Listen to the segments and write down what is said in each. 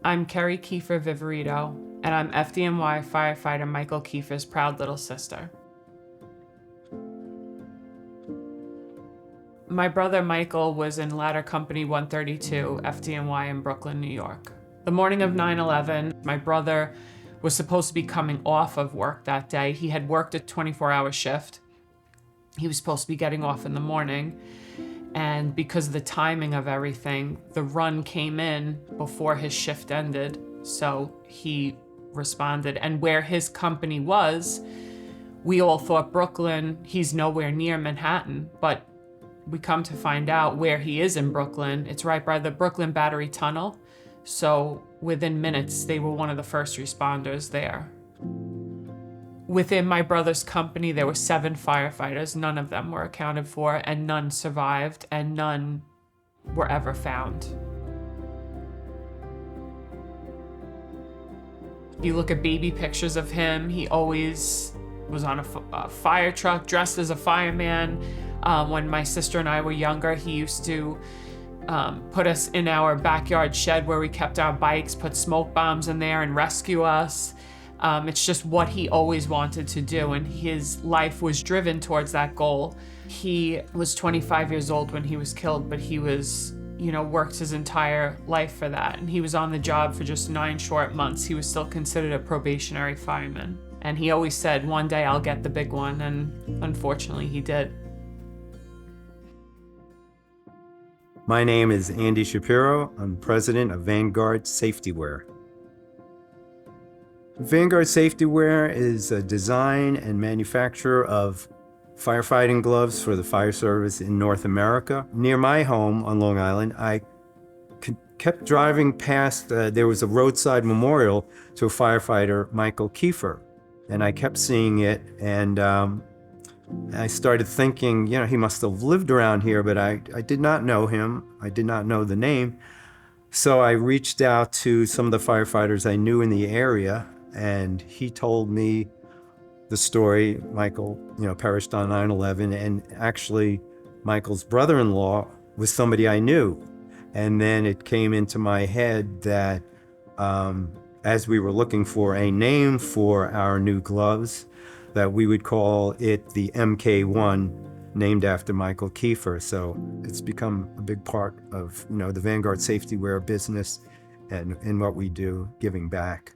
I'm Carrie Kiefer Viverito, and I'm FDNY firefighter Michael Kiefer's proud little sister. My brother Michael was in Ladder Company 132, FDNY in Brooklyn, New York. The morning of 9/11, my brother was supposed to be coming off of work that day. He had worked a 24-hour shift. He was supposed to be getting off in the morning. And because of the timing of everything, the run came in before his shift ended. So he responded. And where his company was, we all thought Brooklyn, he's nowhere near Manhattan. But we come to find out where he is in Brooklyn. It's right by the Brooklyn Battery Tunnel. So within minutes, they were one of the first responders there. Within my brother's company, there were 7 firefighters. None of them were accounted for, and none survived, and none were ever found. You look at baby pictures of him, he always was on a fire truck, dressed as a fireman. When my sister and I were younger, he used to put us in our backyard shed where we kept our bikes, put smoke bombs in there and rescue us. It's just what he always wanted to do, and his life was driven towards that goal. He was 25 years old when he was killed, but he was, worked his entire life for that. And he was on the job for just 9 short months. He was still considered a probationary fireman. And he always said, one day I'll get the big one, and unfortunately he did. My name is Andy Shapiro. I'm president of Vanguard Safety Wear. Vanguard Safety Wear is a design and manufacturer of firefighting gloves for the fire service in North America. Near my home on Long Island, I kept driving past, there was a roadside memorial to a firefighter, Michael Kiefer, and I kept seeing it, and I started thinking, he must have lived around here, but I did not know him. I did not know the name. So I reached out to some of the firefighters I knew in the area, and he told me the story. Michael, perished on 9/11, and actually Michael's brother-in-law was somebody I knew. And then it came into my head that as we were looking for a name for our new gloves, that we would call it the MK-1, named after Michael Kiefer. So it's become a big part of the Vanguard Safety Wear business and what we do, giving back.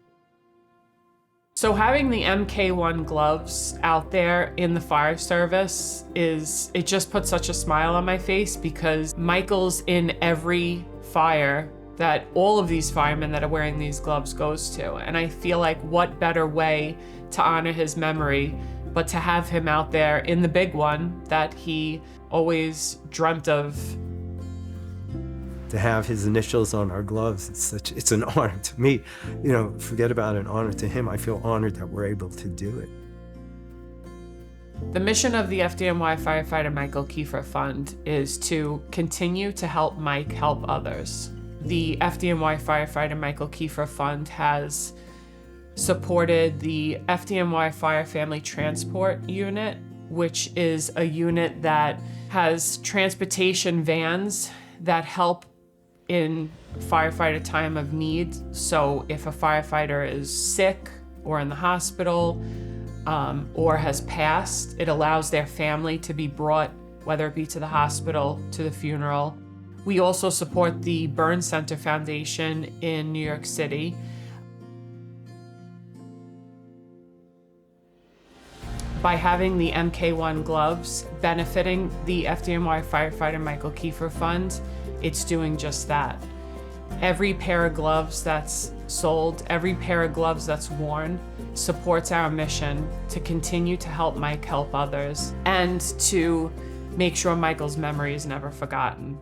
So having the MK-1 gloves out there in the fire service it just puts such a smile on my face, because Michael's in every fire that all of these firemen that are wearing these gloves goes to. And I feel like what better way to honor his memory but to have him out there in the big one that he always dreamt of. To have his initials on our gloves, it's an honor to me. Forget about an honor to him. I feel honored that we're able to do it. The mission of the FDNY Firefighter Michael Kiefer Fund is to continue to help Mike help others. The FDNY Firefighter Michael Kiefer Fund has supported the FDNY Fire Family Transport Unit, which is a unit that has transportation vans that help in firefighter time of need. So if a firefighter is sick or in the hospital or has passed, it allows their family to be brought, whether it be to the hospital, to the funeral. We also support the Burn Center Foundation in New York City. By having the MK-1 gloves benefiting the FDNY Firefighter Michael Kiefer Fund, it's doing just that. Every pair of gloves that's sold, every pair of gloves that's worn supports our mission to continue to help Mike help others and to make sure Michael's memory is never forgotten.